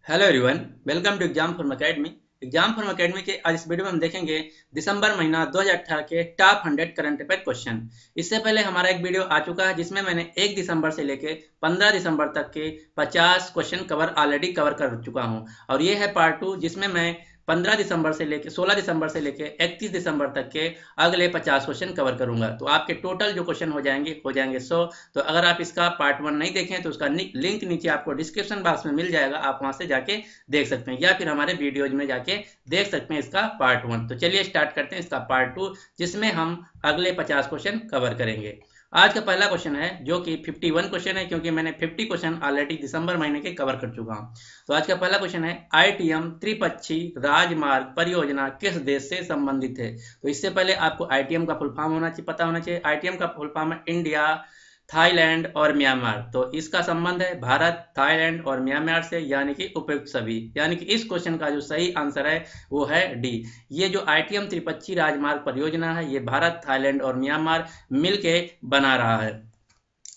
Hello everyone, welcome to Exam Form Academy. Exam Form Academy के आज इस video में हम देखेंगे दिसंबर महीना 2018 के टॉप 100 करंट अफेयर क्वेश्चन। इससे पहले हमारा एक वीडियो आ चुका है जिसमें मैंने 1 दिसंबर से लेके 15 दिसंबर तक के 50 क्वेश्चन ऑलरेडी कवर कर चुका हूं। और ये है पार्ट 2 जिसमें मैं 15 दिसंबर से लेके 16 दिसंबर से लेके 31 दिसंबर तक के अगले 50 क्वेश्चन कवर करूंगा। तो आपके टोटल जो क्वेश्चन हो जाएंगे 100। तो अगर आप इसका पार्ट 1 नहीं देखें तो उसका लिंक नीचे आपको डिस्क्रिप्शन बॉक्स में मिल जाएगा, आप वहां से जाके देख सकते हैं या फिर हमारे वीडियोज में जाके देख सकते हैं इसका पार्ट 1। तो चलिए स्टार्ट करते हैं इसका पार्ट 2 जिसमें हम अगले 50 क्वेश्चन कवर करेंगे। आज का पहला क्वेश्चन है जो कि 51 क्वेश्चन है, क्योंकि मैंने 50 क्वेश्चन ऑलरेडी दिसंबर महीने के कवर कर चुका हूं। तो आज का पहला क्वेश्चन है, आईटीएम त्रिपक्षी राजमार्ग परियोजना किस देश से संबंधित है। तो इससे पहले आपको आईटीएम का फुल फॉर्म पता होना चाहिए। आईटीएम का फुल फॉर्म है इंडिया, थाईलैंड और म्यांमार। तो इसका संबंध है भारत, थाईलैंड और म्यांमार से, यानी कि उपयुक्त सभी। यानी कि इस क्वेश्चन का जो सही आंसर है वो है डी। ये जो आईटीएम त्रिपक्षी राजमार्ग परियोजना है ये भारत, थाईलैंड और म्यांमार मिलके बना रहा है।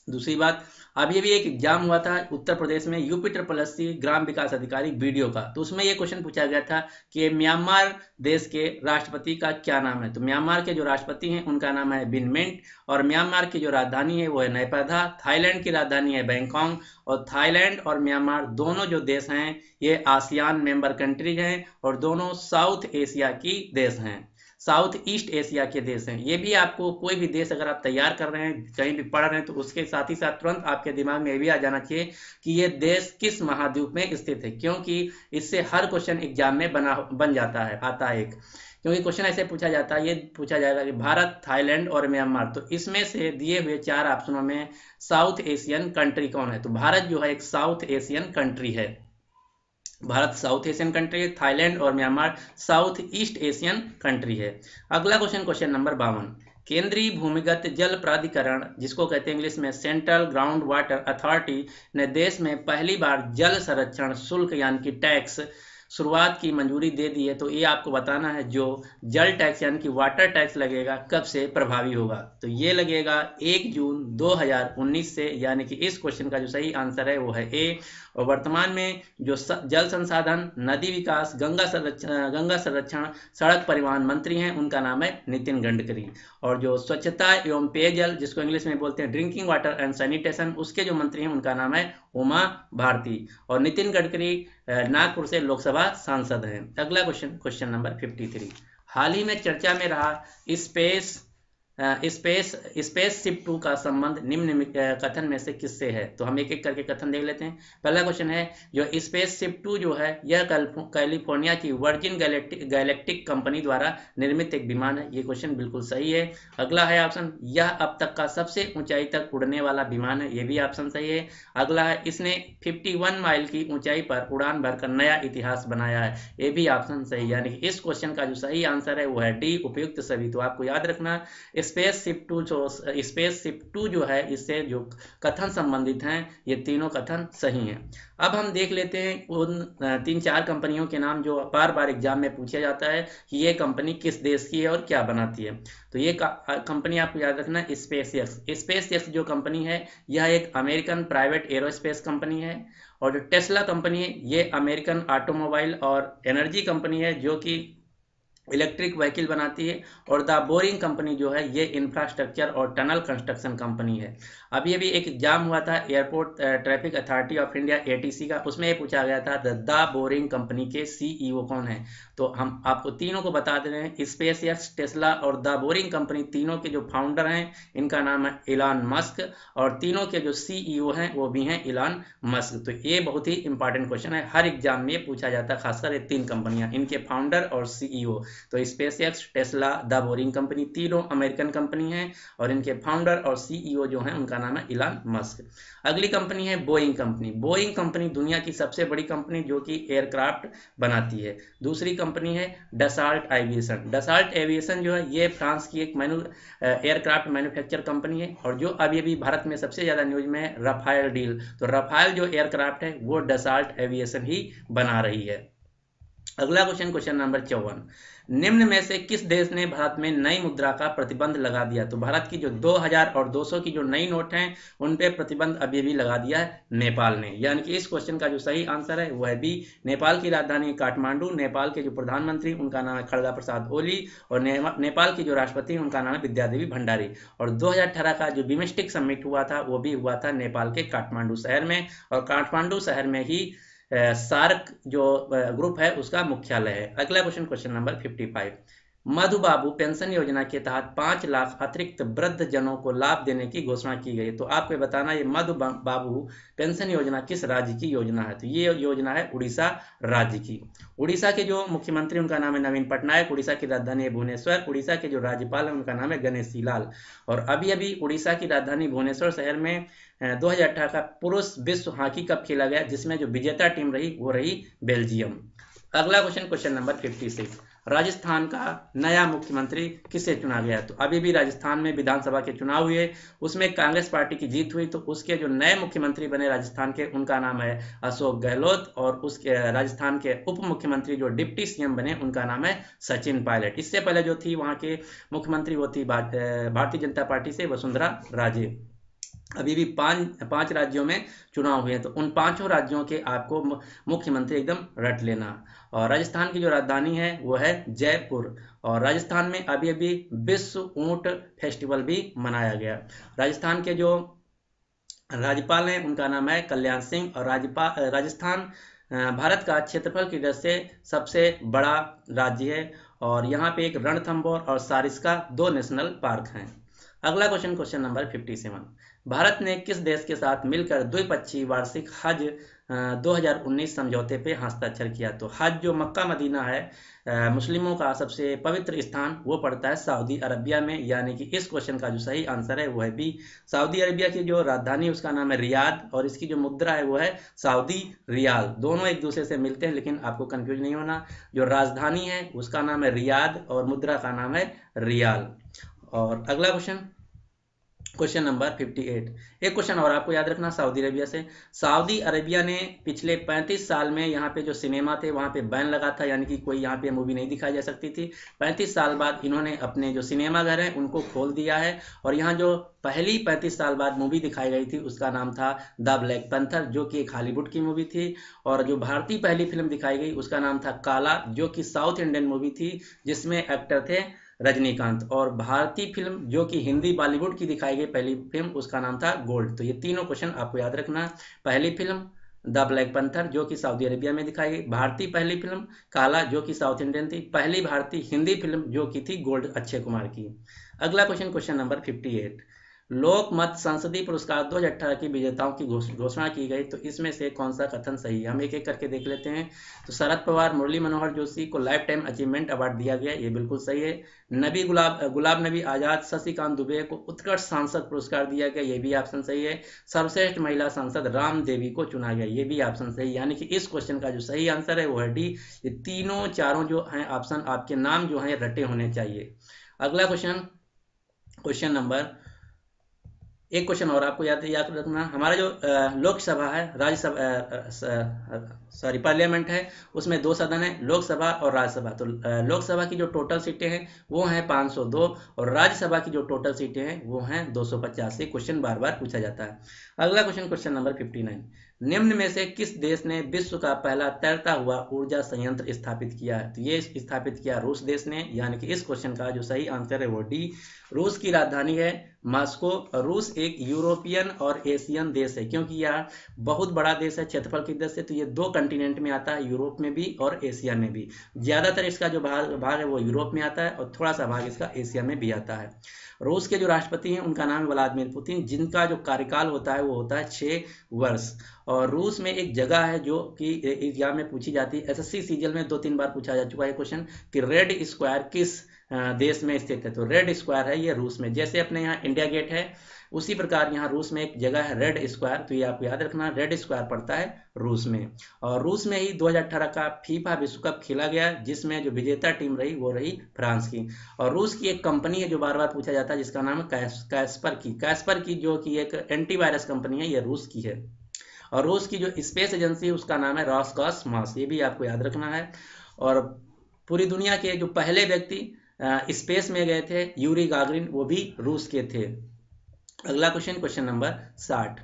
दूसरी बात, अभी भी एक एग्जाम हुआ था उत्तर प्रदेश में यूपी SSC ग्राम विकास अधिकारी वीडियो का। तो उसमें ये क्वेश्चन पूछा गया था कि म्यांमार देश के राष्ट्रपति का क्या नाम है। तो म्यांमार के जो राष्ट्रपति हैं उनका नाम है विन मिंट, और म्यांमार की जो राजधानी है वो है नयपथा। थाईलैंड की राजधानी है बैंकॉक। और थाईलैंड और म्यांमार दोनों जो देश हैं ये आसियान मेंबर कंट्रीज हैं और दोनों साउथ एशिया की देश हैं, साउथ ईस्ट एशिया के देश हैं। ये भी आपको कोई भी देश अगर आप तैयार कर रहे हैं, कहीं भी पढ़ रहे हैं, तो उसके साथ ही साथ तुरंत आपके दिमाग में ये भी आ जाना चाहिए कि ये देश किस महाद्वीप में स्थित है, क्योंकि इससे हर क्वेश्चन एग्जाम में बन जाता है, आता है एक। क्योंकि क्वेश्चन ऐसे पूछा जाता है, ये पूछा जाएगा कि भारत, थाईलैंड और म्यांमार, तो इसमें से दिए हुए 4 ऑप्शनों में साउथ एशियन कंट्री कौन है। तो भारत जो है एक साउथ एशियन कंट्री है। भारत साउथ एशियन कंट्री है, थाईलैंड और Myanmar south east Asian country है। अगला क्वेश्चन, क्वेश्चन नंबर 52, केंद्रीय भूमिगत जल प्राधिकरण जिसको कहते हैं इंग्लिश में सेंट्रल ग्राउंड वाटर अथॉरिटी ने देश में पहली बार जल संरक्षण शुल्क यानी कि टैक्स शुरुआत की मंजूरी दे दी है। तो ये आपको बताना है जो जल टैक्स यानी कि वाटर टैक्स लगेगा कब से प्रभावी होगा। तो ये लगेगा 1 जून 2019 से, यानी कि इस क्वेश्चन का जो सही आंसर है वो है ए। और वर्तमान में जो जल संसाधन, नदी विकास, गंगा संरक्षण, सड़क परिवहन मंत्री हैं उनका नाम है नितिन गडकरी। और जो स्वच्छता एवं पेयजल जिसको इंग्लिश में बोलते हैं ड्रिंकिंग वाटर एंड सैनिटेशन, उसके जो मंत्री हैं उनका नाम है उमा भारती। और नितिन गडकरी नागपुर से लोकसभा सांसद हैं। अगला क्वेश्चन, क्वेश्चन नंबर 53, हाल ही में चर्चा में रहा स्पेसशिप 2 का संबंध निम्न कथन में से किससे है। तो हम एक एक करके कथन देख लेते हैं। पहला क्वेश्चन है, जो स्पेसशिप 2 जो है यह कैलिफोर्निया की वर्जिन गैलेक्टिक कंपनी द्वारा निर्मित एक विमान है। ये क्वेश्चन बिल्कुल सही है। अगला है ऑप्शन, यह अब तक का सबसे ऊंचाई तक उड़ने वाला विमान है। ये भी ऑप्शन सही है। अगला है, इसने 51 माइल की ऊंचाई पर उड़ान भरकर नया इतिहास बनाया है। ये भी ऑप्शन सही, यानी कि इस क्वेश्चन का जो सही आंसर है वो है डी, उपयुक्त सभी। तो आपको याद रखना स्पेसशिप 2 जो है इससे जो कथन संबंधित हैं ये तीनों कथन सही हैं। अब हम देख लेते हैं उन 3-4 कंपनियों के नाम जो बार बार एग्जाम में पूछा जाता है कि ये कंपनी किस देश की है और क्या बनाती है। तो ये कंपनी आपको याद रखना, स्पेसएक्स जो कंपनी है यह एक अमेरिकन प्राइवेट एरोस्पेस कंपनी है। और जो टेस्ला कंपनी है ये अमेरिकन ऑटोमोबाइल और एनर्जी कंपनी है जो कि इलेक्ट्रिक व्हीकल बनाती है। और द बोरिंग कंपनी जो है ये इंफ्रास्ट्रक्चर और टनल कंस्ट्रक्शन कंपनी है। अभी अभी एक एग्जाम हुआ था airport traffic authority of India ATC का, उसमें ये पूछा गया था द बोरिंग कंपनी के CEO कौन है। तो हम आपको तीनों को बता दे रहे हैं, स्पेसएक्स, टेस्ला और द बोरिंग कंपनी तीनों के जो फाउंडर हैं इनका नाम है इलॉन मस्क, और तीनों के जो CEO हैं वो भी हैं इलॉन मस्क। तो ये बहुत ही इंपॉर्टेंट क्वेश्चन है, हर एग्जाम में पूछा जाता है, खासकर ये 3 कंपनियां, इनके फाउंडर और CEO। तो SpaceX, Tesla, the boring company तीनों अमेरिकन कंपनी हैं और इनके फाउंडर और CEO जो हैं उनका नाम है इलॉन मस्क। अगली कंपनी है बोइंग कंपनी। बोइंग कंपनी दुनिया की सबसे बड़ी कंपनी जो कि एयरक्राफ्ट बनाती है। दूसरी कंपनी है डसाल्ट एविएशन। डसाल्ट एविएशन जो है ये फ्रांस की एक एयरक्राफ्ट मैन्युफैक्चर कंपनी है। और जो अभी अभी भारत में सबसे ज्यादा न्यूज में है रफाल डील, तो रफाल जो एयरक्राफ्ट है वो डसाल्ट एविएशन ही बना रही है। अगला क्वेश्चन, क्वेश्चन नंबर 54, निम्न में से किस देश ने भारत में नई मुद्रा का प्रतिबंध लगा दिया? तो भारत की जो 2000 और 200 की जो नई नोट हैं उन पे प्रतिबंध अभी भी लगा दिया है नेपाल ने। यानी कि इस क्वेश्चन का जो सही आंसर है वह भी नेपाल की राजधानी काठमांडू, नेपाल के जो प्रधानमंत्री उनका नाम है खड़गा प्रसाद ओली, और नेपाल की जो राष्ट्रपति उनका नाम है विद्यादेवी भंडारी। और 2018 का जो बिम्स्टेक समिट हुआ था वो भी हुआ था नेपाल के काठमांडू शहर में, और काठमांडू शहर में ही सार्क जो ग्रुप है उसका मुख्यालय है। अगला क्वेश्चन, क्वेश्चन नंबर 55, मधु बाबू पेंशन योजना के तहत 5 लाख अतिरिक्त वृद्ध जनों को लाभ देने की घोषणा की गई। तो आपको बताना ये मधु बाबू पेंशन योजना किस राज्य की योजना है? तो ये योजना है उड़ीसा राज्य की। उड़ीसा के जो मुख्यमंत्री उनका नाम है नवीन पटनायक, उड़ीसा की राजधानी है भुवनेश्वर, उड़ीसा के जो राज्यपाल है उनका नाम है गणेशी लाल। और अभी अभी उड़ीसा की राजधानी भुवनेश्वर शहर में 2018 का पुरुष विश्व हॉकी कप खेला गया, जिसमें जो विजेता टीम रही वो रही बेल्जियम। अगला क्वेश्चन, क्वेश्चन नंबर 56, राजस्थान का नया मुख्यमंत्री किसे चुना गया? तो अभी भी राजस्थान में विधानसभा के चुनाव हुए, उसमें कांग्रेस पार्टी की जीत हुई, तो उसके जो नए मुख्यमंत्री बने राजस्थान के उनका नाम है अशोक गहलोत, और उसके राजस्थान के उप मुख्यमंत्री जो डिप्टी सीएम बने उनका नाम है सचिन पायलट। इससे पहले जो थी वहां के मुख्यमंत्री वो थी भारतीय जनता पार्टी से वसुंधरा राजे। अभी भी पांच राज्यों में चुनाव हुए हैं, तो उन 5 राज्यों के आपको मुख्यमंत्री एकदम रट लेना। और राजस्थान की जो राजधानी है वो है जयपुर, और राजस्थान में अभी अभी विश्व ऊंट फेस्टिवल भी मनाया गया। राजस्थान के जो राज्यपाल हैं उनका नाम है कल्याण सिंह, और राजस्थान भारत का क्षेत्रफल की दृष्टि से सबसे बड़ा राज्य है, और यहाँ पे एक रणथंभौर और सारिस्का 2 नेशनल पार्क हैं। अगला क्वेश्चन, क्वेश्चन नंबर 57, भारत ने किस देश के साथ मिलकर द्विपक्षीय वार्षिक हज 2019 समझौते पे हस्ताक्षर किया? तो हज जो मक्का मदीना है मुस्लिमों का सबसे पवित्र स्थान, वो पड़ता है सऊदी अरबिया में। यानी कि इस क्वेश्चन का जो सही आंसर है वो है बी। सऊदी अरबिया की जो राजधानी उसका नाम है रियाद, और इसकी जो मुद्रा है वो है सऊदी रियाल। दोनों एक दूसरे से मिलते हैं, लेकिन आपको कंफ्यूज नहीं होना। जो राजधानी है उसका नाम है रियाद और मुद्रा का नाम है रियाल। और अगला क्वेश्चन, क्वेश्चन नंबर 58, एक क्वेश्चन और आपको याद रखना सऊदी अरेबिया से। सऊदी अरेबिया ने पिछले 35 साल में यहाँ पे जो सिनेमा थे वहाँ पे बैन लगा था, यानी कि कोई यहाँ पे मूवी नहीं दिखाई जा सकती थी। 35 साल बाद इन्होंने अपने जो सिनेमा घर हैं उनको खोल दिया है, और यहाँ जो पहली 35 साल बाद मूवी दिखाई गई थी उसका नाम था द ब्लैक पैंथर, जो कि एक हॉलीवुड की मूवी थी। और जो भारतीय पहली फिल्म दिखाई गई उसका नाम था काला, जो कि साउथ इंडियन मूवी थी जिसमें एक्टर थे रजनीकांत। और भारतीय फिल्म जो कि हिंदी बॉलीवुड की दिखाई गई पहली फिल्म उसका नाम था गोल्ड। तो ये तीनों क्वेश्चन आपको याद रखना। पहली फिल्म द ब्लैक पैंथर जो कि सऊदी अरेबिया में दिखाई गई, भारतीय पहली फिल्म काला जो कि साउथ इंडियन थी, पहली भारतीय हिंदी फिल्म जो की थी गोल्ड अक्षय कुमार की। अगला क्वेश्चन, क्वेश्चन नंबर 58, लोकमत संसदीय पुरस्कार 2018 की विजेताओं की घोषणा की गई, तो इसमें से कौन सा कथन सही है? हम एक एक करके देख लेते हैं। तो शरद पवार, मुरली मनोहर जोशी को लाइफ टाइम अचीवमेंट अवार्ड दिया गया, ये बिल्कुल सही है। नबी गुलाब नबी आजाद, शशिकांत दुबे को उत्कृष्ट सांसद पुरस्कार दिया गया, ये भी ऑप्शन सही है। सर्वश्रेष्ठ महिला सांसद राम देवी को चुना गया, ये भी ऑप्शन सही। यानी कि इस क्वेश्चन का जो सही आंसर है वो है डी। ये तीनों चारों जो हैं ऑप्शन आपके नाम जो है रटे होने चाहिए। अगला क्वेश्चन, क्वेश्चन नंबर, एक क्वेश्चन और आपको याद रखना। हमारा जो लोकसभा है, राज्यसभा पार्लियामेंट है, उसमें 2 सदन है, लोकसभा और राज्यसभा। तो लोकसभा की जो टोटल सीटें हैं वो हैं 502, और राज्यसभा की जो टोटल सीटें हैं वो हैं 285। क्वेश्चन बार बार पूछा जाता है। अगला क्वेश्चन, क्वेश्चन नंबर 59, निम्न में से किस देश ने विश्व का पहला तैरता हुआ ऊर्जा संयंत्र स्थापित किया है? तो ये स्थापित किया रूस देश ने। यानी कि इस क्वेश्चन का जो सही आंसर है वो डी। रूस की राजधानी है मॉस्को। रूस एक यूरोपियन और एशियन देश है, क्योंकि यह बहुत बड़ा देश है क्षेत्रफल की दृष्टि से, तो ये 2 कंटिनेंट में आता है, यूरोप में भी और एशिया में भी। ज्यादातर इसका जो भाग है वो यूरोप में आता है, और थोड़ा सा भाग इसका एशिया में भी आता है। रूस के जो राष्ट्रपति हैं उनका नाम है व्लादिमीर पुतिन, जिनका जो कार्यकाल होता है वो होता है 6 वर्ष। और रूस में एक जगह है जो कि एग्जाम में पूछी जाती है, एसएससी सीजीएल में 2-3 बार पूछा जा चुका है क्वेश्चन, कि रेड स्क्वायर किस देश में स्थित है? तो रेड स्क्वायर है ये रूस में। जैसे अपने यहाँ इंडिया गेट है उसी प्रकार यहाँ रूस में एक जगह है रेड स्क्वायर, तो ये आपको याद रखना, रेड स्क्वायर पड़ता है रूस में। और रूस में ही 2018 का फीफा विश्व कप खेला गया, जिसमें जो विजेता टीम रही वो रही फ्रांस की। और रूस की एक कंपनी है जो बार बार पूछा जाता है, जिसका नाम है कैस्पर की जो कि एक एंटीवायरस कंपनी है, ये रूस की है। और रूस की जो स्पेस एजेंसी है उसका नाम है रॉसकॉसमॉस, ये भी आपको याद रखना है। और पूरी दुनिया के जो पहले व्यक्ति स्पेस में गए थे यूरी गागरिन, वो भी रूस के थे। अगला क्वेश्चन, क्वेश्चन नंबर 60।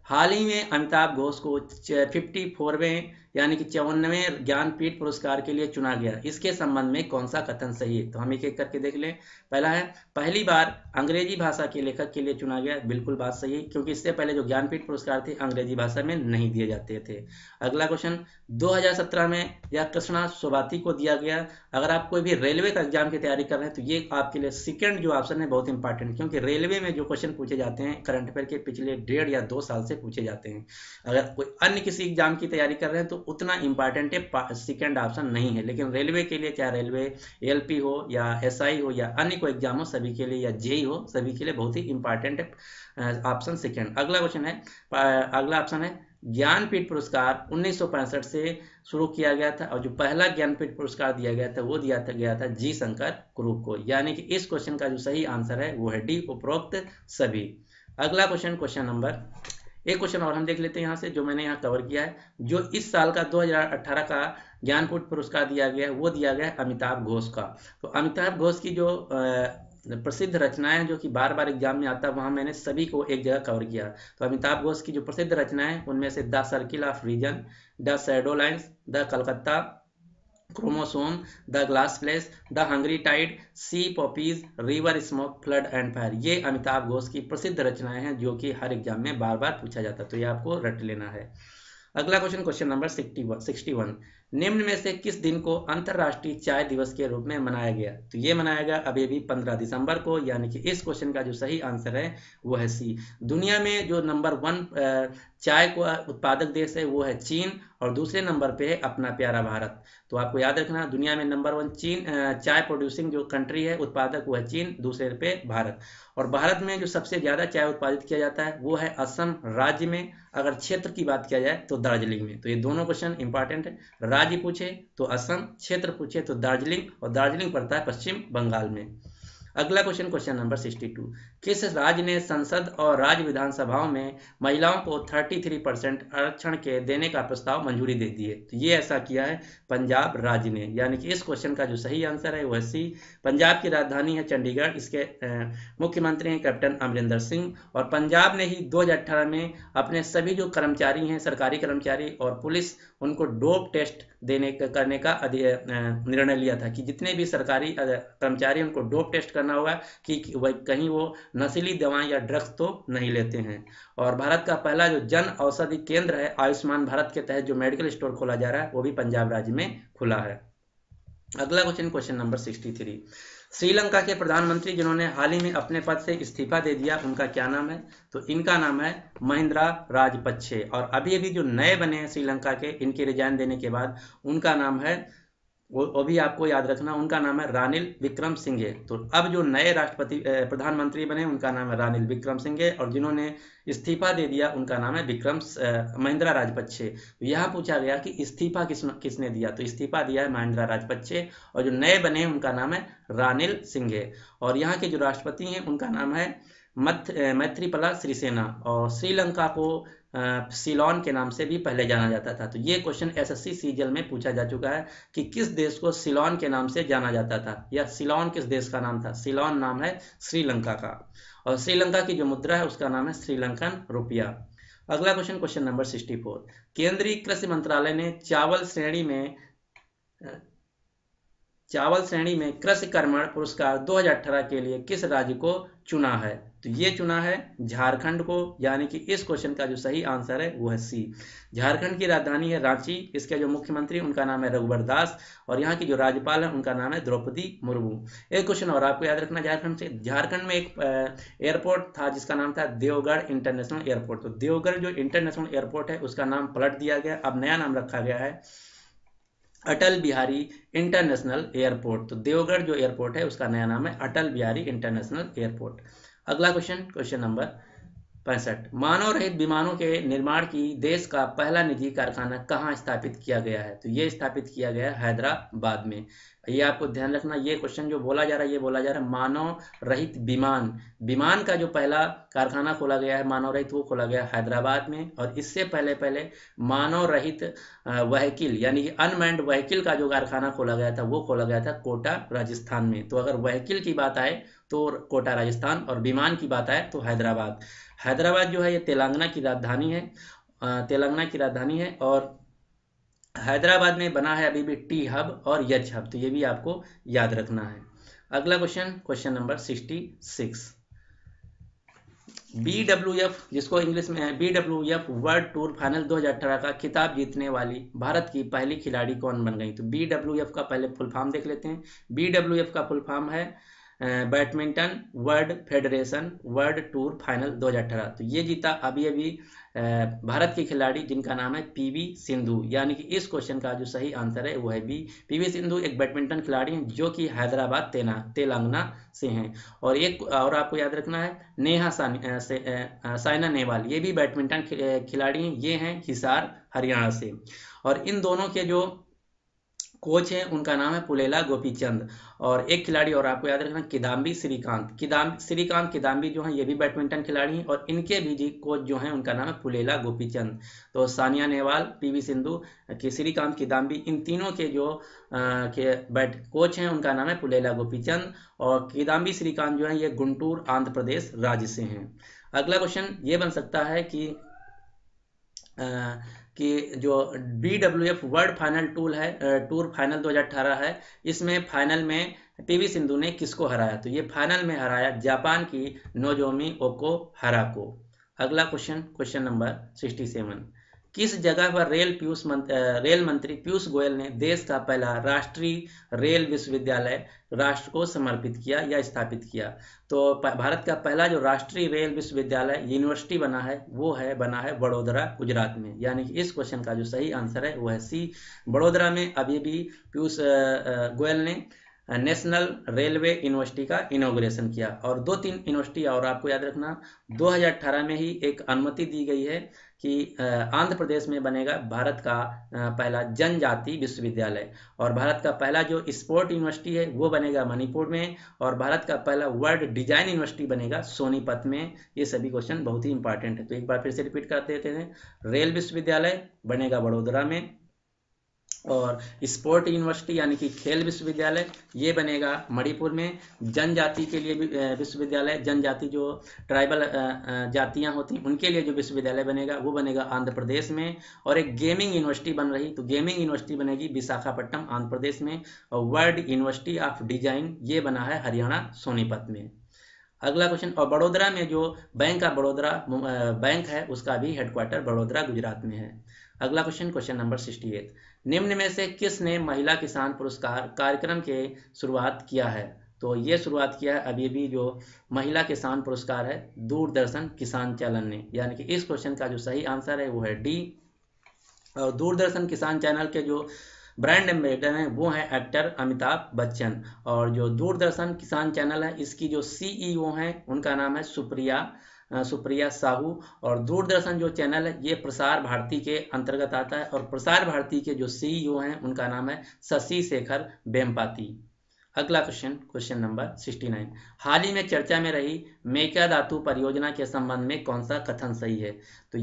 हाल ही में अमिताभ घोष को 54वें यानी कि 54वें ज्ञानपीठ पुरस्कार के लिए चुना गया। इसके संबंध में कौन सा कथन सही है? तो हम एक एक करके देख लें। पहला है, पहली बार अंग्रेजी भाषा के लेखक के लिए चुना गया। बिल्कुल बात सही है, क्योंकि इससे पहले जो ज्ञानपीठ पुरस्कार थे अंग्रेजी भाषा में नहीं दिए जाते थे। अगला क्वेश्चन, 2017 में यह कृष्णा सोबाती को दिया गया। अगर आप कोई भी रेलवे का एग्जाम की तैयारी कर रहे हैं तो ये आपके लिए सेकंड जो ऑप्शन है बहुत इंपॉर्टेंट, क्योंकि रेलवे में जो क्वेश्चन पूछे जाते हैं करंट अफेयर के पिछले 1.5 या 2 साल से पूछे जाते हैं। अगर कोई अन्य किसी एग्जाम की तैयारी कर रहे हैं तो उतना इंपॉर्टेंट है, सेकंड ऑप्शन नहीं है, लेकिन रेलवे के लिए, चाहे रेलवे एलपी हो या एसआई हो या अन्य कोई एग्जाम हो, सभी के लिए, या जेई हो, सभी के लिए बहुत ही इंपॉर्टेंट है ऑप्शन सेकंड। अगला क्वेश्चन है, अगला ऑप्शन है, ज्ञानपीठ पुरस्कार 1965 से शुरू किया गया था और जो पहला ज्ञानपीठ पुरस्कार दिया गया था वो गया था जी शंकर कुरूप को। यानी कि इस क्वेश्चन का जो सही आंसर है वो है डी, उपरोक्त सभी। अगला क्वेश्चन, क्वेश्चन नंबर, एक क्वेश्चन और हम देख लेते हैं यहाँ से जो मैंने यहाँ कवर किया है। जो इस साल का 2018 का ज्ञानपीठ पुरस्कार दिया गया है वो दिया गया है अमिताभ घोष का। तो अमिताभ घोष की जो प्रसिद्ध रचनाएं जो कि बार बार एग्जाम में आता है, वहां मैंने सभी को एक जगह कवर किया। तो अमिताभ घोष की जो प्रसिद्ध रचनाएं उनमें से the circle of reason, the shadow lines, the Calcutta chromosome, the glass palace, the hungry tide, sea poppies, river smoke, flood and fire, ये अमिताभ घोष की प्रसिद्ध रचनाएं हैं जो कि हर एग्जाम में बार बार पूछा जाता है, तो ये आपको रट लेना है। अगला क्वेश्चन, क्वेश्चन नंबर 61। निम्न में से किस दिन को अंतरराष्ट्रीय चाय दिवस के रूप में मनाया गया? तो ये मनाया गया अभी 15 दिसंबर को। यानी कि इस क्वेश्चन का जो सही आंसर है वो है सी। दुनिया में जो नंबर 1 चाय को उत्पादक देश है वो है चीन, और दूसरे नंबर पे है अपना प्यारा भारत। तो आपको याद रखना, दुनिया में नंबर 1 चीन चाय प्रोड्यूसिंग जो कंट्री है, उत्पादक, वो है चीन, दूसरे पे भारत। और भारत में जो सबसे ज्यादा चाय उत्पादित किया जाता है वो है असम राज्य में। अगर क्षेत्र की बात किया जाए तो दार्जिलिंग में। तो ये दोनों क्वेश्चन इंपॉर्टेंट है, राज्य पूछे तो असम, क्षेत्र पूछे तो दार्जिलिंग, और दार्जिलिंग पड़ता है पश्चिम बंगाल में। अगला क्वेश्चन, क्वेश्चन नंबर 62। किस राज्य ने संसद और राज्य विधानसभाओं में महिलाओं को 33% आरक्षण के देने का प्रस्ताव मंजूरी दे दी है? तो ये ऐसा किया है पंजाब राज्य ने। यानी कि इस क्वेश्चन का जो सही आंसर है वो है सी। पंजाब की राजधानी है चंडीगढ़, इसके मुख्यमंत्री हैं कैप्टन अमरिंदर सिंह, और पंजाब ने ही 2018 में अपने सभी जो कर्मचारी हैं, सरकारी कर्मचारी और पुलिस, उनको डोप टेस्ट करने का निर्णय लिया था कि जितने भी सरकारी कर्मचारी उनको डोप टेस्ट करना होगा कि कहीं वो नशीली दवाएं या ड्रग्स तो नहीं लेते हैं। और भारत का पहला जो जन औषधि केंद्र है आयुष्मान भारत के तहत जो मेडिकल स्टोर खोला जा रहा है वो भी पंजाब राज्य में खुला है। अगला क्वेश्चन, क्वेश्चन नंबर 63। श्रीलंका के प्रधानमंत्री जिन्होंने हाल ही में अपने पद से इस्तीफा दे दिया, उनका क्या नाम है? तो इनका नाम है महिंद्रा राजपक्षे। और अभी अभी जो नए बने हैं श्रीलंका के, इनके रिजाइन देने के बाद, उनका नाम है, वो भी आपको याद रखना, उनका नाम है रानिल विक्रमसिंघे। तो अब जो नए राष्ट्रपति प्रधानमंत्री बने उनका नाम है रानिल विक्रमसिंघे, और जिन्होंने इस्तीफा दे दिया उनका नाम है महिंद्रा राजपक्षे। तो यहाँ पूछा गया कि इस्तीफा किसने दिया? तो इस्तीफा दिया है महिंद्रा राजपक्षे, और जो नए बने उनका नाम है रानिल सिंघे। और यहाँ के जो राष्ट्रपति हैं उनका नाम है मैत्रीपाला सिरिसेना, और श्रीलंका को सिलोन के नाम से भी पहले जाना जाता था। तो ये क्वेश्चन एसएससी सीजीएल में पूछा जा चुका है कि किस देश को सिलोन के नाम से जाना जाता था, या सिलोन किस देश का नाम था? सिलोन नाम है श्रीलंका का, और श्रीलंका की जो मुद्रा है उसका नाम है श्रीलंकन रुपया। अगला क्वेश्चन, क्वेश्चन नंबर 64। केंद्रीय कृषि मंत्रालय ने चावल श्रेणी में कृषि कर्मण पुरस्कार 2018 के लिए किस राज्य को चुना है? तो ये चुना है झारखंड को। यानी कि इस क्वेश्चन का जो सही आंसर है वो है सी। झारखंड की राजधानी है रांची, इसके जो मुख्यमंत्री उनका नाम है रघुवर दास, और यहाँ की जो राज्यपाल है उनका नाम है द्रौपदी मुर्मू। एक क्वेश्चन और आपको याद रखना झारखंड से, झारखंड में एक एयरपोर्ट था जिसका नाम था देवगढ़ इंटरनेशनल एयरपोर्ट। तो देवगढ़ जो इंटरनेशनल एयरपोर्ट है उसका नाम पलट दिया गया, अब नया नाम रखा गया है अटल बिहारी इंटरनेशनल एयरपोर्ट। तो देवगढ़ जो एयरपोर्ट है उसका नया नाम है अटल बिहारी इंटरनेशनल एयरपोर्ट। अगला क्वेश्चन, क्वेश्चन नंबर 65। मानव रहित विमानों के निर्माण की देश का पहला निजी कारखाना कहाँ स्थापित किया गया है? तो ये स्थापित किया गया है हैदराबाद में। ये आपको ध्यान रखना, ये क्वेश्चन जो बोला जा रहा है, ये बोला जा रहा है मानव रहित विमान। विमान का जो पहला कारखाना खोला गया है मानव रहित, वो खोला गया हैदराबाद में। और इससे पहले पहले मानव रहित व्हीकिल यानी कि अनमैन्ड व्हीकिल का जो कारखाना खोला गया था, वो खोला गया था कोटा राजस्थान में। तो अगर व्हीकिल की बात आए तो कोटा राजस्थान, और विमान की बात आए तो हैदराबाद। हैदराबाद जो है ये तेलंगाना की राजधानी है, तेलंगाना की राजधानी है। और हैदराबाद में बना है अभी भी टी हब और यच हब, तो ये भी आपको याद रखना है। अगला क्वेश्चन, क्वेश्चन नंबर 66। BWF, जिसको इंग्लिश में है BWF वर्ल्ड टूर फाइनल 2018 का खिताब जीतने वाली भारत की पहली खिलाड़ी कौन बन गई? तो BWF का पहले फुल फॉर्म देख लेते हैं। BWF का फुल फॉर्म है badminton world federation world tour final 2018। तो ये जीता अभी अभी भारत की खिलाड़ी जिनका नाम है PV सिंधु, यानी कि इस क्वेश्चन का जो सही आंसर है वो है बी। PV सिंधु एक बैडमिंटन खिलाड़ी हैं जो कि हैदराबाद तेलंगाना से हैं। और एक और आपको याद रखना है नेहा साइना नेहवाल, ये भी बैडमिंटन खिलाड़ी हैं, ये हैं हिसार हरियाणा से। और इन दोनों के जो कोच है उनका नाम है पुलेला गोपीचंद। और एक खिलाड़ी और आपको याद रखना किदाम्बी श्रीकांत, किदाम्बी जो है ये भी बैडमिंटन खिलाड़ी हैं, और इनके भी जी कोच जो हैं उनका नाम है पुलेला गोपीचंद। तो सानिया नेहवाल, PV सिंधु, श्रीकांत, किदाम्बी, इन तीनों के जो कोच हैं उनका नाम है पुलेला गोपीचंद। और किदाम्बी श्रीकांत जो है ये गुंटूर आंध्र प्रदेश राज्य से हैं। अगला क्वेश्चन ये बन सकता है कि जो BWF world final tour final 2018 है, इसमें फाइनल में PV सिंधु ने किसको हराया? तो ये फाइनल में हराया जापान की नोजोमी ओकुहारा को। अगला क्वेश्चन, क्वेश्चन नंबर 67। किस जगह पर रेल मंत्री पीयूष गोयल ने देश का पहला राष्ट्रीय रेल विश्वविद्यालय राष्ट्र को समर्पित किया या स्थापित किया? तो भारत का पहला जो राष्ट्रीय रेल विश्वविद्यालय यूनिवर्सिटी बना है वो बना है वडोदरा गुजरात में। यानी कि इस क्वेश्चन का जो सही आंसर है वो है C, वडोदरा में अभी भी पीयूष गोयल ने नेशनल रेलवे यूनिवर्सिटी का इनॉग्रेशन किया। और 2-3 यूनिवर्सिटी और आपको याद रखना, 2018 में ही एक अनुमति दी गई है कि आंध्र प्रदेश में बनेगा भारत का पहला जनजाति विश्वविद्यालय। और भारत का पहला जो स्पोर्ट यूनिवर्सिटी है वो बनेगा मणिपुर में। और भारत का पहला वर्ल्ड डिजाइन यूनिवर्सिटी बनेगा सोनीपत में। ये सभी क्वेश्चन बहुत ही इंपॉर्टेंट है, तो एक बार फिर से रिपीट करते देते हैं। रेल विश्वविद्यालय बनेगा वडोदरा में, और स्पोर्ट यूनिवर्सिटी यानी कि खेल विश्वविद्यालय ये बनेगा मणिपुर में। जनजाति के लिए विश्वविद्यालय, जनजाति जो ट्राइबल जातियां होती हैं उनके लिए जो विश्वविद्यालय बनेगा वो बनेगा आंध्र प्रदेश में। और एक गेमिंग यूनिवर्सिटी बन रही, तो गेमिंग यूनिवर्सिटी बनेगी विशाखापट्टनम आंध्र प्रदेश में। और वर्ल्ड यूनिवर्सिटी ऑफ डिजाइन ये बना है हरियाणा सोनीपत में। अगला क्वेश्चन, और बड़ोदरा में जो बैंक ऑफ बड़ोदरा बैंक है उसका भी हेडक्वार्टर बड़ोदरा गुजरात में है। अगला क्वेश्चन, क्वेश्चन नंबर 68। निम्न में से किसने महिला किसान पुरस्कार कार्यक्रम के शुरुआत किया है? तो ये शुरुआत किया है अभी भी जो महिला किसान पुरस्कार है दूरदर्शन किसान चैनल ने। यानी कि इस क्वेश्चन का जो सही आंसर है वो है D। और दूरदर्शन किसान चैनल के जो ब्रांड एम्बेसडर हैं वो हैं एक्टर अमिताभ बच्चन। और जो दूरदर्शन किसान चैनल है इसकी जो CEO हैं उनका नाम है सुप्रिया साहू। और दूरदर्शन जो चैनल है ये प्रसार भारती के अंतर्गत आता है। और प्रसार भारती के जो CEO हैं उनका नाम है शशि शेखर वेम्पाती। अगला क्वेश्चन, क्वेश्चन नंबर 69। हाल ही में चर्चा में रही मेकेदातु परियोजना के संबंध में कौन सा कथन सही है? तो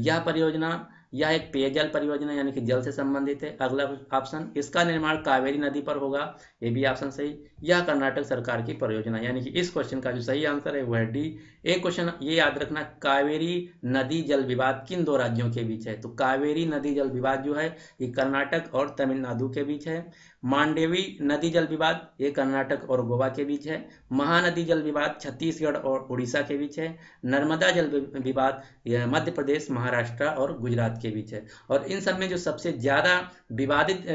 यह एक पेयजल परियोजना यानी कि जल से संबंधित है। अगला ऑप्शन, इसका निर्माण कावेरी नदी पर होगा, ये भी ऑप्शन सही। यह कर्नाटक सरकार की परियोजना, यानी कि इस क्वेश्चन का जो सही आंसर है वो है D। एक क्वेश्चन ये याद रखना, कावेरी नदी जल विवाद किन दो राज्यों के बीच है? तो कावेरी नदी जल विवाद जो है ये कर्नाटक और तमिलनाडु के बीच है। मांडेवी नदी जल विवाद ये कर्नाटक और गोवा के बीच है। महानदी जल विवाद छत्तीसगढ़ और उड़ीसा के बीच है। नर्मदा जल विवाद मध्य प्रदेश, महाराष्ट्र और गुजरात के बीच है। और इन सब में जो सबसे ज्यादा विवादित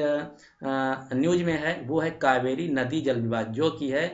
न्यूज में है वो है कावेरी नदी जल विवाद, जो कि है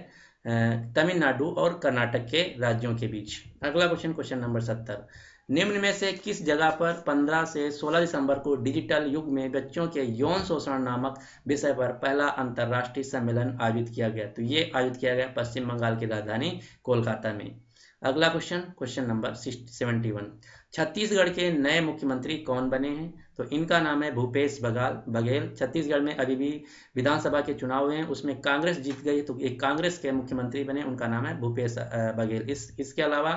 तमिलनाडु और कर्नाटक के राज्यों के बीच। अगला क्वेश्चन, क्वेश्चन नंबर 70। निम्न में से किस जगह पर 15 से 16 दिसंबर को डिजिटल युग में बच्चों के यौन शोषण नामक विषय पर पहला अंतर्राष्ट्रीय सम्मेलन आयोजित किया गया? तो ये आयोजित किया गया पश्चिम बंगाल की राजधानी कोलकाता में। अगला क्वेश्चन, क्वेश्चन नंबर 71, छत्तीसगढ़ के नए मुख्यमंत्री कौन बने हैं? तो इनका नाम है भूपेश बघेल। छत्तीसगढ़ में अभी भी विधानसभा के चुनाव हुए हैं, उसमें कांग्रेस जीत गई, तो एक कांग्रेस के मुख्यमंत्री बने, उनका नाम है भूपेश बघेल। इसके अलावा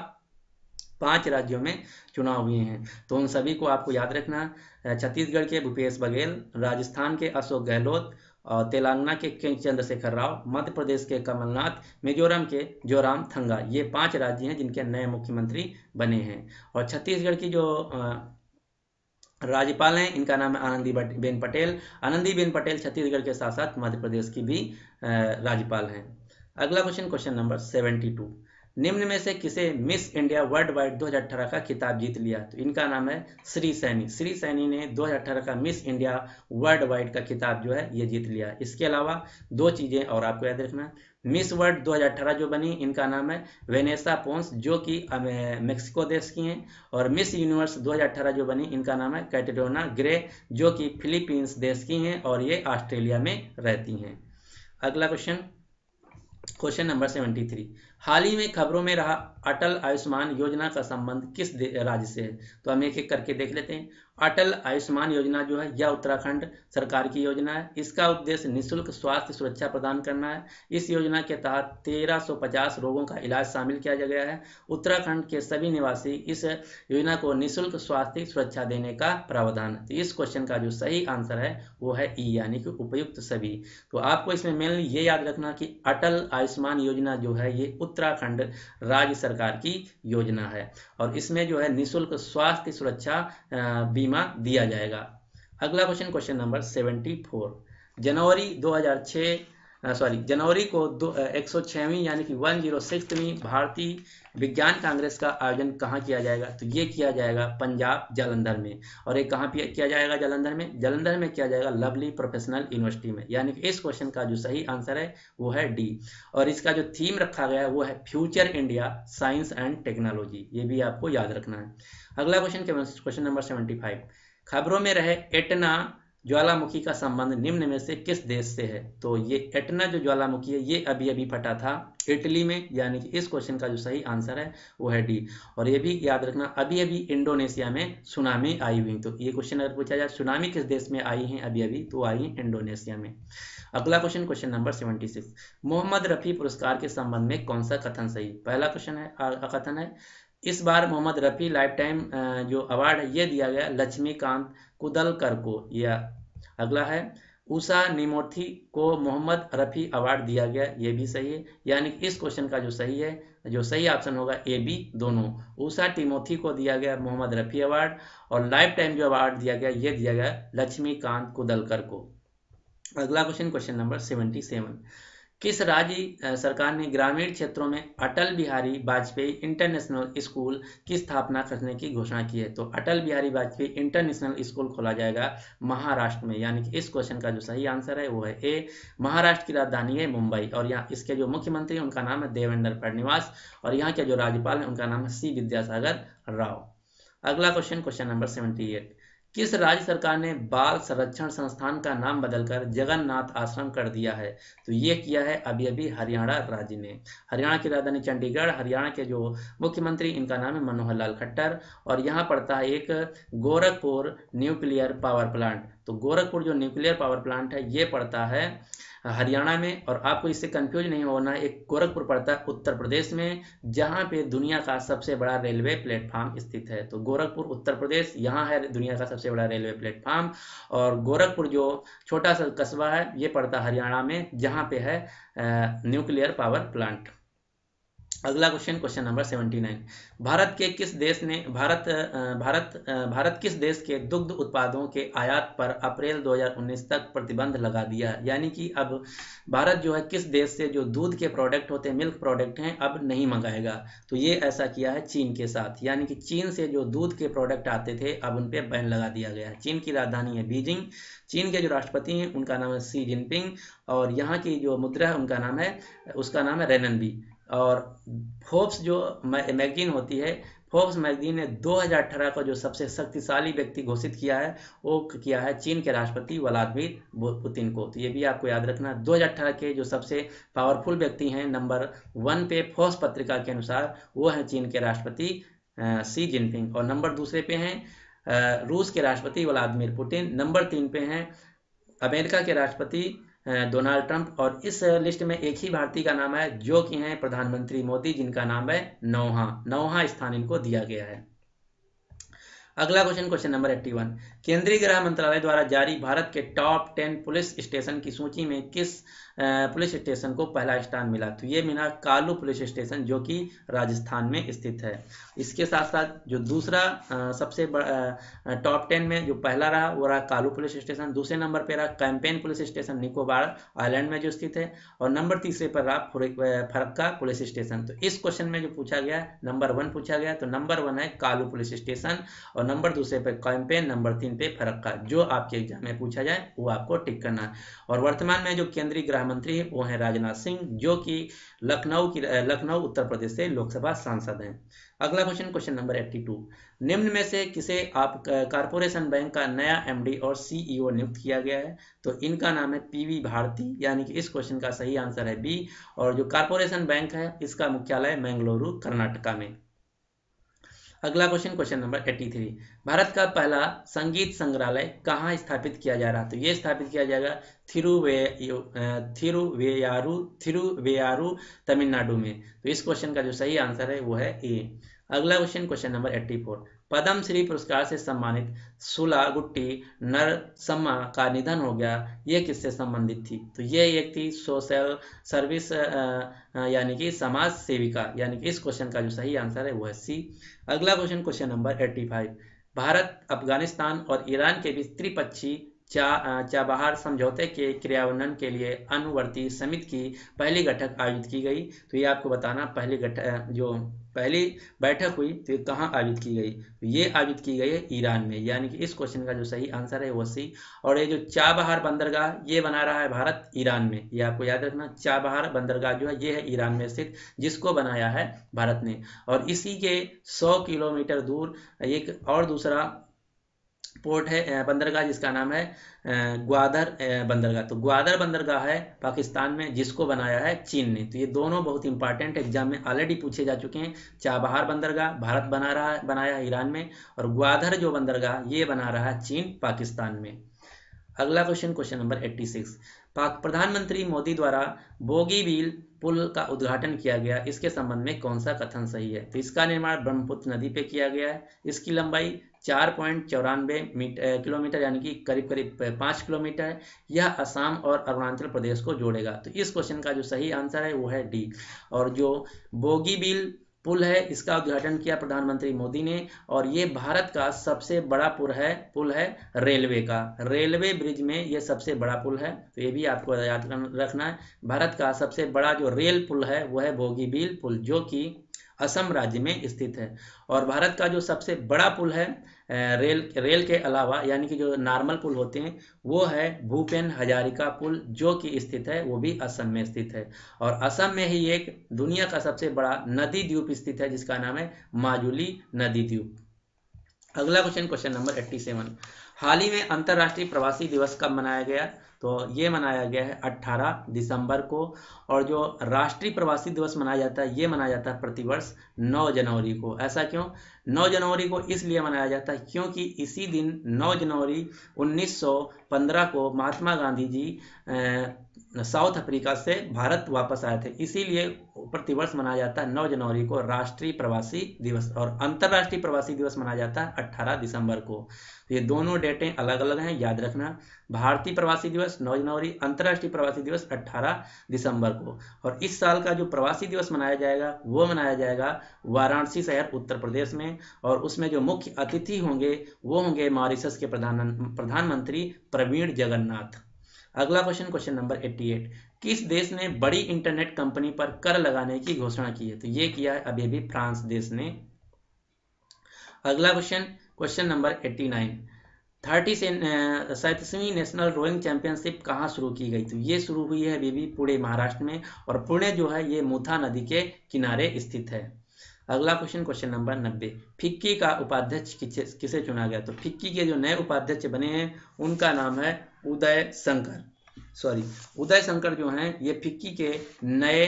5 राज्यों में चुनाव हुए हैं, तो उन सभी को आपको याद रखना। छत्तीसगढ़ के भूपेश बघेल, राजस्थान के अशोक गहलोत, और तेलंगाना के चंद्रशेखर राव, मध्य प्रदेश के कमलनाथ, मिजोरम के जोराम थंगा। ये 5 राज्य हैं जिनके नए मुख्यमंत्री बने हैं। और छत्तीसगढ़ की जो राज्यपाल हैं, इनका नाम है आनंदीबेन पटेल। आनंदीबेन पटेल छत्तीसगढ़ के साथ साथ मध्य प्रदेश की भी राज्यपाल हैं। अगला क्वेश्चन, क्वेश्चन नंबर 72, निम्न में से किसे मिस इंडिया वर्ल्ड वाइड 2018 का खिताब जीत लिया? तो इनका नाम है श्री सैनी। श्री सैनी ने 2018 का मिस इंडिया वर्ल्ड वाइड का खिताब जो है ये जीत लिया। इसके अलावा 2 चीजें और आपको याद रखना, मिस वर्ल्ड 2018 जो बनी, इनका नाम है वेनेसा पोंस, जो कि मेक्सिको देश की हैं। और मिस यूनिवर्स 2018 जो बनी, इनका नाम है कैटरीना ग्रे, जो कि फिलीपींस देश की हैं और ये ऑस्ट्रेलिया में रहती हैं। अगला क्वेश्चन, क्वेश्चन नंबर 73, हाल ही में खबरों में रहा अटल आयुष्मान योजना का संबंध किस राज्य से है? तो हम एक एक करके देख लेते हैं। अटल आयुष्मान योजना जो है यह उत्तराखंड सरकार की योजना है। इसका उद्देश्य निःशुल्क स्वास्थ्य सुरक्षा प्रदान करना है। इस योजना के तहत 1350 रोगों का इलाज शामिल किया गया है। उत्तराखंड के सभी निवासी इस योजना को निःशुल्क स्वास्थ्य सुरक्षा देने का प्रावधान है। तो इस क्वेश्चन का जो सही आंसर है वो है ई, यानी कि उपयुक्त सभी। तो आपको इसमें मेनली ये याद रखना कि अटल आयुष्मान योजना जो है ये उत्तराखंड राज्य सरकार की योजना है, और इसमें जो है निःशुल्क स्वास्थ्य सुरक्षा बीमा दिया जाएगा। अगला क्वेश्चन, क्वेश्चन नंबर 74, जनवरी को 106वीं यानी कि 106वीं भारतीय विज्ञान कांग्रेस का आयोजन कहाँ किया जाएगा? तो ये किया जाएगा पंजाब जालंधर में। और ये कहाँ किया जाएगा? जालंधर में। जालंधर में किया जाएगा लवली प्रोफेशनल यूनिवर्सिटी में। यानी कि इस क्वेश्चन का जो सही आंसर है वो है डी। और इसका जो थीम रखा गया है वो है future India science and technology, ये भी आपको याद रखना है। अगला क्वेश्चन, क्वेश्चन नंबर 75, खबरों में रहे एटना ज्वालामुखी का संबंध निम्न में से किस देश से है? तो ये एटना जो ज्वालामुखी है ये अभी अभी फटा था इटली में, यानी कि इस क्वेश्चन का जो सही आंसर है वो है डी। और ये भी याद रखना, अभी अभी इंडोनेशिया में सुनामी आई हुई। तो ये क्वेश्चन अगर पूछा जाए सुनामी किस देश में आई है अभी अभी, तो आई है इंडोनेशिया में। अगला question, question number 76, Mohammed Rafi पुरस्कार के संबंध में कौन सा कथन सही? पहला क्वेश्चन है कथन है, इस बार मोहम्मद रफी लाइफ टाइम जो अवार्ड है ये दिया गया लक्ष्मीकांत कुदलकर को। या अगला है, उषा निमोर्थी को मोहम्मद रफी अवार्ड दिया गया, ये भी सही है। यानी इस क्वेश्चन का जो सही ऑप्शन होगा ए बी दोनों। उषा टिमोथी को दिया गया मोहम्मद रफी अवार्ड, और लाइफ टाइम जो अवार्ड दिया गया ये दिया गया लक्ष्मीकांत कुदलकर को। अगला क्वेश्चन, क्वेश्चन नंबर 77, किस राज्य सरकार ने ग्रामीण क्षेत्रों में अटल बिहारी वाजपेयी इंटरनेशनल स्कूल की स्थापना करने की घोषणा की है? तो अटल बिहारी वाजपेयी इंटरनेशनल स्कूल खोला जाएगा महाराष्ट्र में। यानी कि इस क्वेश्चन का जो सही आंसर है वो है ए, महाराष्ट्र की राजधानी है मुंबई, और यहाँ इसके जो मुख्यमंत्री हैं उनका नाम है देवेंद्र फडणवीस, और यहाँ के जो राज्यपाल हैं उनका नाम है सी विद्यासागर राव। अगला क्वेश्चन, क्वेश्चन नंबर 78, किस राज्य सरकार ने बाल संरक्षण संस्थान का नाम बदलकर जगन्नाथ आश्रम कर दिया है? तो ये किया है अभी अभी हरियाणा राज्य ने। हरियाणा की राजधानी चंडीगढ़, हरियाणा के जो मुख्यमंत्री इनका नाम है मनोहर लाल खट्टर, और यहाँ पड़ता है एक गोरखपुर न्यूक्लियर पावर प्लांट। तो गोरखपुर जो न्यूक्लियर पावर प्लांट है ये पड़ता है हरियाणा में, और आपको इससे कंफ्यूज नहीं होना, एक गोरखपुर पड़ता है उत्तर प्रदेश में, जहां पे दुनिया का सबसे बड़ा रेलवे प्लेटफॉर्म स्थित है। तो गोरखपुर उत्तर प्रदेश, यहाँ है दुनिया का सबसे बड़ा रेलवे प्लेटफॉर्म। और गोरखपुर जो छोटा सा कस्बा है ये पड़ता है हरियाणा में, जहां पे है न्यूक्लियर पावर प्लांट। अगला क्वेश्चन, क्वेश्चन नंबर 79, भारत किस देश के दुग्ध उत्पादों के आयात पर अप्रैल 2019 तक प्रतिबंध लगा दिया है? यानी कि अब भारत जो है किस देश से जो दूध के प्रोडक्ट होते हैं, मिल्क प्रोडक्ट हैं, अब नहीं मंगाएगा। तो ये ऐसा किया है चीन के साथ, यानी कि चीन से जो दूध के प्रोडक्ट आते थे अब उन पर बैन लगा दिया गया है। चीन की राजधानी है बीजिंग, चीन के जो राष्ट्रपति हैं उनका नाम है शी जिनपिंग, और यहाँ की जो मुद्रा है उसका नाम है रेननबी। और फोर्ब्स जो मैगजीन होती है, फोर्ब्स मैगजीन ने 2018 का जो सबसे शक्तिशाली व्यक्ति घोषित किया है वो किया है चीन के राष्ट्रपति व्लादिमीर पुतिन को। तो ये भी आपको याद रखना। 2018 के जो सबसे पावरफुल व्यक्ति हैं नंबर 1 पे फोर्ब्स पत्रिका के अनुसार वो हैं चीन के राष्ट्रपति शी जिनपिंग, और नंबर 2 पे हैं रूस के राष्ट्रपति व्लादिमीर पुतिन, नंबर 3 पे हैं अमेरिका के राष्ट्रपति डोनाल्ड ट्रंप, और इस लिस्ट में एक ही भारतीय का नाम है जो कि हैं प्रधानमंत्री मोदी, जिनका नाम है नौवां स्थान इनको दिया गया है। अगला क्वेश्चन, क्वेश्चन नंबर 81, केंद्रीय गृह मंत्रालय द्वारा जारी भारत के टॉप 10 पुलिस स्टेशन की सूची में किस पुलिस स्टेशन को पहला स्थान मिला? तो ये मिला कालू पुलिस स्टेशन जो कि राजस्थान में स्थित है। इसके साथ साथ जो दूसरा सबसे टॉप 10 में जो पहला रहा वो रहा कालू पुलिस स्टेशन, दूसरे नंबर पे रहा campaign police station Nicobar island में जो स्थित है, और नंबर तीसरे पर रहा फरक्का पुलिस स्टेशन। तो इस क्वेश्चन में जो पूछा गया नंबर 1 पूछा गया, तो नंबर 1 है कालू पुलिस स्टेशन, और नंबर दूसरे पे कैंपेन, नंबर 3 पे फरक्का। जो आपके एग्जाम में पूछा जाए वो आपको टिक करना है। और वर्तमान में जो केंद्रीय गृह मंत्री है वो है राजनाथ सिंह जो कि लखनऊ उत्तर प्रदेश से लोकसभा सांसद हैं। अगला क्वेश्चन, क्वेश्चन नंबर 82, निम्न में से किसे आप कारपोरेशन बैंक का नया एमडी और सीईओ नियुक्त किया गया है? तो इनका नाम है पीवी भारती, यानी कि इस क्वेश्चन का सही आंसर है बी। और जो कारपोरेशन बैंक है इसका मुख्यालय मंगलुरु कर्नाटका में। अगला क्वेश्चन, क्वेश्चन नंबर 83, भारत का पहला संगीत संग्रहालय कहाँ स्थापित किया जा रहा है? तो ये स्थापित किया जाएगा थिरुवेयारू तमिलनाडु में। तो इस क्वेश्चन का जो सही आंसर है वो है ए। अगला question, question number 84, Padma Shri पुरस्कार से सम्मानित सुलागुट्टी नरसम्मा का निधन हो गया, ये किससे संबंधित थी? तो ये एक थी सोशल सर्विस यानी कि समाज सेविका, यानी कि इस क्वेश्चन का जो सही आंसर है वो है सी। अगला question, question number 85, Bharat, Afghanistan और ईरान के बीच त्रिपक्षीय चाबहार समझौते के क्रियान्वयन के लिए अनुवर्ती समिति की पहली बैठक आयोजित की गई। तो ये आपको बताना पहली बैठक हुई तो कहाँ आयोजित की गई? तो ये आयोजित की गई है ईरान में, यानी कि इस क्वेश्चन का जो सही आंसर है वो सी। और ये जो चाबहार बंदरगाह ये बना रहा है भारत ईरान में, ये आपको याद रखना। चाबहार बंदरगाह जो है ये है ईरान में स्थित, जिसको बनाया है भारत ने। और इसी के 100 किलोमीटर दूर एक और दूसरा पोर्ट है बंदरगाह जिसका नाम है ग्वादर बंदरगाह। तो ग्वादर बंदरगाह है पाकिस्तान में, जिसको बनाया है चीन ने। तो ये दोनों बहुत इंपॉर्टेंट एग्जाम में ऑलरेडी पूछे जा चुके हैं। चाबहार बंदरगाह भारत बनाया है ईरान में, और ग्वादर जो बंदरगाह ये बना रहा है चीन पाकिस्तान में। अगला क्वेश्चन, क्वेश्चन नंबर 86, प्रधानमंत्री मोदी द्वारा बोगीबील पुल का उद्घाटन किया गया, इसके संबंध में कौन सा कथन सही है? तो इसका निर्माण ब्रह्मपुत्र नदी पे किया गया है। इसकी लंबाई 4.94 किलोमीटर यानी कि करीब करीब 5 किलोमीटर है। यह असम और अरुणाचल प्रदेश को जोड़ेगा। तो इस क्वेश्चन का जो सही आंसर है वो है डी। और जो बोगीबील पुल है इसका उद्घाटन किया प्रधानमंत्री मोदी ने, और ये भारत का सबसे बड़ा पुल है रेलवे का। रेलवे ब्रिज में ये सबसे बड़ा पुल है। तो ये भी आपको याद रखना है। भारत का सबसे बड़ा जो रेल पुल है वो है बोगीबील पुल, जो कि असम राज्य में स्थित है। और भारत का जो सबसे बड़ा पुल है रेल के अलावा, यानी कि जो नॉर्मल पुल होते हैं, वो है भूपेन हजारिका पुल, जो कि स्थित है वो भी असम में स्थित है। और असम में ही एक दुनिया का सबसे बड़ा नदी द्वीप स्थित है जिसका नाम है माजुली नदी द्वीप। अगला क्वेश्चन, क्वेश्चन नंबर 87, हाल ही में अंतर्राष्ट्रीय प्रवासी दिवस कब मनाया गया? तो ये मनाया गया है 18 दिसंबर को। और जो राष्ट्रीय प्रवासी दिवस मनाया जाता है ये मनाया जाता है प्रतिवर्ष 9 जनवरी को। ऐसा क्यों? 9 जनवरी को इसलिए मनाया जाता है क्योंकि इसी दिन 9 जनवरी 1915 को महात्मा गांधी जी साउथ अफ्रीका से भारत वापस आए थे, इसीलिए प्रतिवर्ष मनाया जाता है 9 जनवरी को राष्ट्रीय प्रवासी दिवस। और अंतर्राष्ट्रीय प्रवासी दिवस मनाया जाता है 18 दिसंबर को। ये दोनों डेटें अलग अलग हैं, याद रखना। भारतीय प्रवासी दिवस 9 जनवरी, अंतर्राष्ट्रीय प्रवासी दिवस 18 दिसंबर को। और इस साल का जो प्रवासी दिवस मनाया जाएगा वो मनाया जाएगा वाराणसी शहर उत्तर प्रदेश में, और उसमें जो मुख्य अतिथि होंगे वो होंगे मॉरिशस के प्रधानमंत्री प्रवीण जगन्नाथ। अगला क्वेश्चन, क्वेश्चन नंबर 88, किस देश ने बड़ी इंटरनेट कंपनी पर कर लगाने की घोषणा की है? तो ये किया है अभी फ्रांस देश ने। अगला क्वेश्चन, क्वेश्चन नंबर 89, 37वीं नेशनल रोइंग चैंपियनशिप कहाँ शुरू की गई? तो ये शुरू हुई है अभी पुणे महाराष्ट्र में, और पुणे जो है ये मुथा नदी के किनारे स्थित है। अगला क्वेश्चन, क्वेश्चन नंबर 90, फिक्की का उपाध्यक्ष किसे चुना गया? तो फिक्की के जो नए उपाध्यक्ष बने हैं उनका नाम है उदय शंकर जो हैं ये फिक्की के नए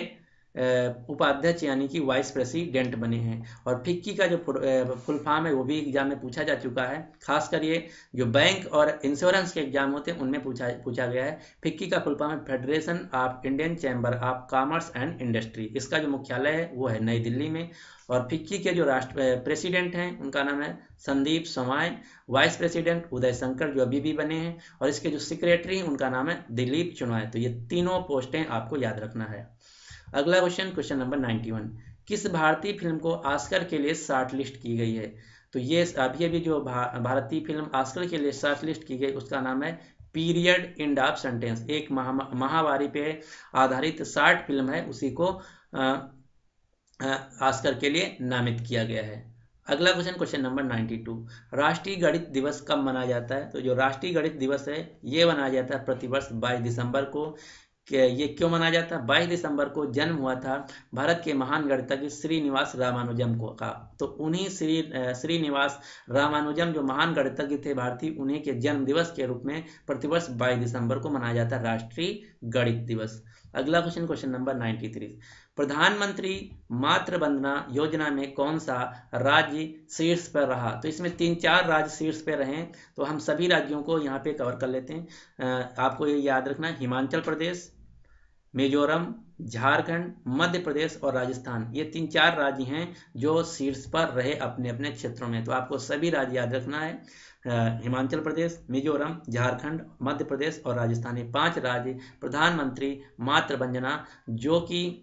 उपाध्यक्ष यानी कि वाइस प्रेसिडेंट बने हैं। और फिक्की का जो फुल फॉर्म है वो भी एग्जाम में पूछा जा चुका है, खासकर ये जो बैंक और इंश्योरेंस के एग्जाम होते हैं उनमें पूछा गया है। फिक्की का फुल फॉर्म है federation of Indian chamber of commerce and industry. इसका जो मुख्यालय है वो है नई दिल्ली में। और फिक्की के जो प्रेसिडेंट हैं उनका नाम है संदीप सोमाय, वाइस प्रेसिडेंट उदय शंकर जो अभी भी बने हैं, और इसके जो सेक्रेटरी हैं उनका नाम है दिलीप चुनाय। तो ये तीनों पोस्टें आपको याद रखना है। अगला क्वेश्चन, क्वेश्चन नंबर 91, किस भारतीय फिल्म को ऑस्कर के लिए शॉर्ट लिस्ट की गई है? तो ये अभी जो भारतीय फिल्म ऑस्कर के लिए शॉर्ट लिस्ट की गई उसका नाम है पीरियड एंड ऑफ सेंटेंस। एक महामारी पे आधारित शॉर्ट फिल्म है, उसी को ऑस्कर के लिए नामित किया गया है। अगला क्वेश्चन, क्वेश्चन नंबर 92, राष्ट्रीय गणित दिवस कब मनाया जाता है? तो जो राष्ट्रीय गणित दिवस है ये मनाया जाता है प्रतिवर्ष 22 दिसंबर को। ये क्यों मनाया जाता है? 22 दिसंबर को जन्म हुआ था भारत के महान गणितज्ञ श्रीनिवास रामानुजम का। तो उन्हीं श्रीनिवास रामानुजम जो महान गणितज्ञ थे भारतीय, उन्हीं के जन्म दिवस के रूप में प्रतिवर्ष 22 दिसंबर को मनाया जाता है राष्ट्रीय गणित दिवस। अगला क्वेश्चन, क्वेश्चन नंबर 93, प्रधानमंत्री मातृ वंदना योजना में कौन सा राज्य शीर्ष पर रहा? तो इसमें 3-4 राज्य शीर्ष पर रहे, तो हम सभी राज्यों को यहाँ पे कवर कर लेते हैं। आपको ये याद रखना है, हिमाचल प्रदेश, मिजोरम, झारखंड, मध्य प्रदेश और राजस्थान, ये 3-4 राज्य हैं जो शीर्ष पर रहे अपने अपने क्षेत्रों में। तो आपको सभी राज्य याद रखना है, हिमाचल प्रदेश, मिजोरम, झारखंड, मध्य प्रदेश और राजस्थान, ये 5 राज्य प्रधानमंत्री मातृ वंदना जो कि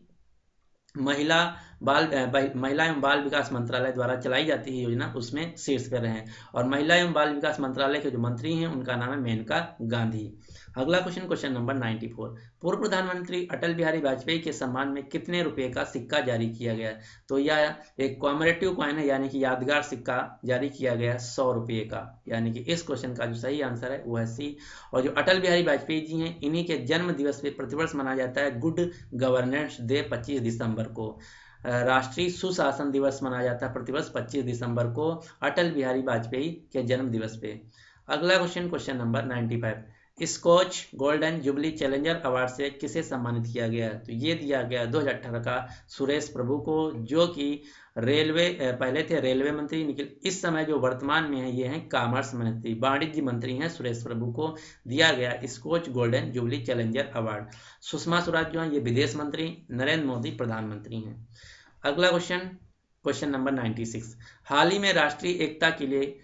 महिला एवं बाल विकास मंत्रालय द्वारा चलाई जाती है योजना, उसमें शीर्ष पर रहे। और महिला एवं बाल विकास मंत्रालय के जो मंत्री हैं उनका नाम है मेनका गांधी। अगला क्वेश्चन, क्वेश्चन नंबर 94, पूर्व प्रधानमंत्री अटल बिहारी वाजपेयी के सम्मान में कितने रुपए का सिक्का जारी किया गया? तो यह एक कॉमेमोरेटिव कॉइन है, यानी कि यादगार सिक्का जारी किया गया 100 रुपये का। यानी कि इस क्वेश्चन का जो सही आंसर है वो है सी। और जो अटल बिहारी वाजपेयी जी हैं इन्हीं के जन्म दिवस पे प्रतिवर्ष मनाया जाता है गुड गवर्नेंस डे 25 दिसंबर को। राष्ट्रीय सुशासन दिवस मनाया जाता है प्रतिवर्ष 25 दिसंबर को अटल बिहारी वाजपेयी के जन्म दिवस पे। अगला question, question number 95, Skoch golden jubilee challenger award से किसे सम्मानित किया गया? तो ये दिया गया 2018 का सुरेश प्रभु को, जो कि पहले थे रेलवे मंत्री, लेकिन इस समय जो वर्तमान में है ये हैं कॉमर्स मंत्री, वाणिज्य मंत्री हैं। सुरेश प्रभु को दिया गया Skoch golden jubilee challenger award. Sushma Swaraj जो हैं ये विदेश मंत्री, नरेंद्र मोदी प्रधानमंत्री हैं। अगला क्वेश्चन, क्वेश्चन नंबर 96, हाल ही में राष्ट्रीय एकता के लिए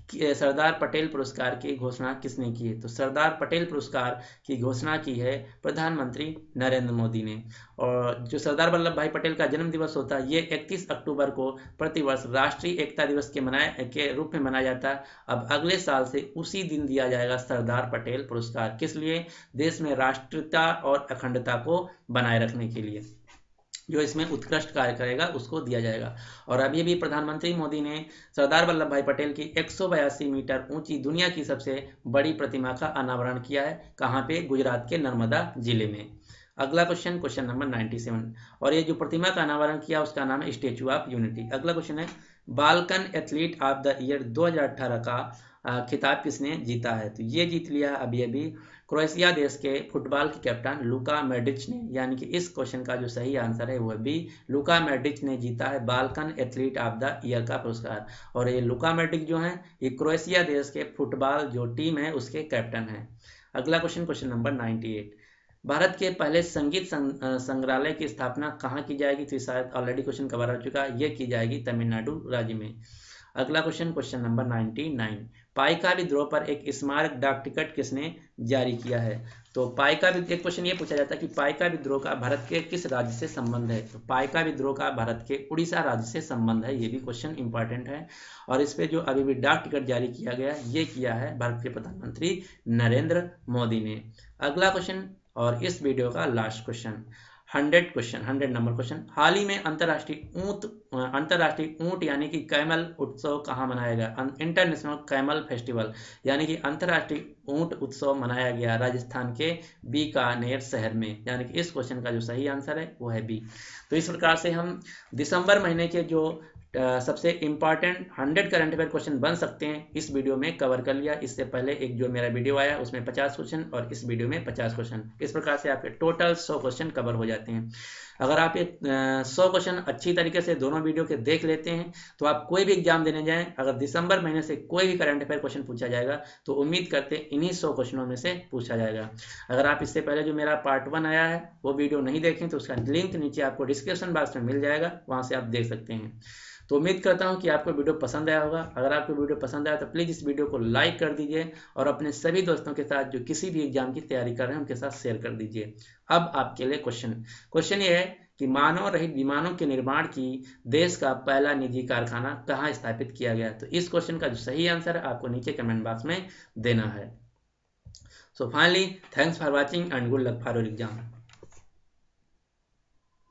सरदार पटेल पुरस्कार की घोषणा किसने की है? तो सरदार पटेल पुरस्कार की घोषणा की है प्रधानमंत्री नरेंद्र मोदी ने। और जो सरदार वल्लभ भाई पटेल का जन्म दिवस होता है ये 31 अक्टूबर को प्रतिवर्ष राष्ट्रीय एकता दिवस के रूप में मनाया जाता है। अब अगले साल से उसी दिन दिया जाएगा सरदार पटेल पुरस्कार। किस लिए? देश में राष्ट्रीयता और अखंडता को बनाए रखने के लिए। जो इसमें उत्कृष्ट कार्य करेगा उसको दिया जाएगा। और अभी भी प्रधानमंत्री मोदी ने सरदार वल्लभ भाई पटेल की 182 मीटर ऊंची दुनिया की सबसे बड़ी प्रतिमा का अनावरण किया है। कहाँ पे? गुजरात के नर्मदा जिले में। अगला क्वेश्चन, क्वेश्चन नंबर 97, और ये जो प्रतिमा का अनावरण किया उसका नाम है स्टेच्यू ऑफ यूनिटी। अगला क्वेश्चन है, Balkan athlete of the year 2018 का खिताब किसने जीता है? तो ये जीत लिया अभी क्रोएशिया देश के फुटबॉल के कैप्टन लुका मॉड्रिच ने। यानी कि इस क्वेश्चन का जो सही आंसर है वो भी लुका मॉड्रिच ने जीता है Balkan athlete of the year का पुरस्कार। और ये लुका मॉड्रिच जो है ये क्रोएशिया देश के फुटबॉल जो टीम है उसके कैप्टन हैं। अगला क्वेश्चन, क्वेश्चन नंबर 98, भारत के पहले संगीत संग्रहालय की स्थापना कहाँ की जाएगी? तो शायद ऑलरेडी क्वेश्चन कवर हो चुका है, ये की जाएगी तमिलनाडु राज्य में। अगला क्वेश्चन, क्वेश्चन नंबर 99, पाइका विद्रोह पर एक स्मारक डाक टिकट किसने जारी किया है? तो एक क्वेश्चन ये पूछा जाता है कि पाइका विद्रोह का भारत के किस राज्य से संबंध है? तो पाइका विद्रोह का भारत के उड़ीसा राज्य से संबंध है। ये भी क्वेश्चन इंपॉर्टेंट है। और इस पे जो अभी भी डाक टिकट जारी किया गया ये किया है भारत के प्रधानमंत्री नरेंद्र मोदी ने। अगला क्वेश्चन और इस वीडियो का last question, 100 question, 100 number question. हाल ही में अंतर्राष्ट्रीय ऊंट यानी कि कैमल उत्सव कहाँ मनाया गया? इंटरनेशनल कैमल फेस्टिवल यानी कि अंतर्राष्ट्रीय ऊंट उत्सव मनाया गया राजस्थान के बीकानेर शहर में, यानी कि इस क्वेश्चन का जो सही आंसर है वो है बी। तो इस प्रकार से हम दिसंबर महीने के जो सबसे इम्पॉर्टेंट 100 करंट अफेयर क्वेश्चन बन सकते हैं इस वीडियो में कवर कर लिया। इससे पहले एक जो मेरा वीडियो आया उसमें 50 क्वेश्चन और इस वीडियो में 50 क्वेश्चन, इस प्रकार से आपके टोटल 100 क्वेश्चन कवर हो जाते हैं। अगर आप ये 100 क्वेश्चन अच्छी तरीके से दोनों वीडियो के देख लेते हैं तो आप कोई भी एग्जाम देने जाएं, अगर दिसंबर महीने से कोई भी करंट अफेयर क्वेश्चन पूछा जाएगा तो उम्मीद करते इन्हीं 100 क्वेश्चनों में से पूछा जाएगा। अगर आप इससे पहले जो मेरा पार्ट 1 आया है वो वीडियो नहीं देखें तो उसका लिंक नीचे आपको डिस्क्रिप्शन बॉक्स में मिल जाएगा, वहां से आप देख सकते हैं। तो उम्मीद करता हूं कि आपको वीडियो पसंद आया होगा। अगर आपको वीडियो पसंद आया तो प्लीज़ इस वीडियो को लाइक कर दीजिए और अपने सभी दोस्तों के साथ जो किसी भी एग्जाम की तैयारी कर रहे हैं उनके साथ शेयर कर दीजिए। अब आपके लिए क्वेश्चन ये है कि मानव रहित विमानों के निर्माण की देश का पहला निजी कारखाना कहाँ स्थापित किया गया? तो इस क्वेश्चन का जो सही आंसर है आपको नीचे कमेंट बॉक्स में देना है। So finally thanks for watching and good luck for your exam.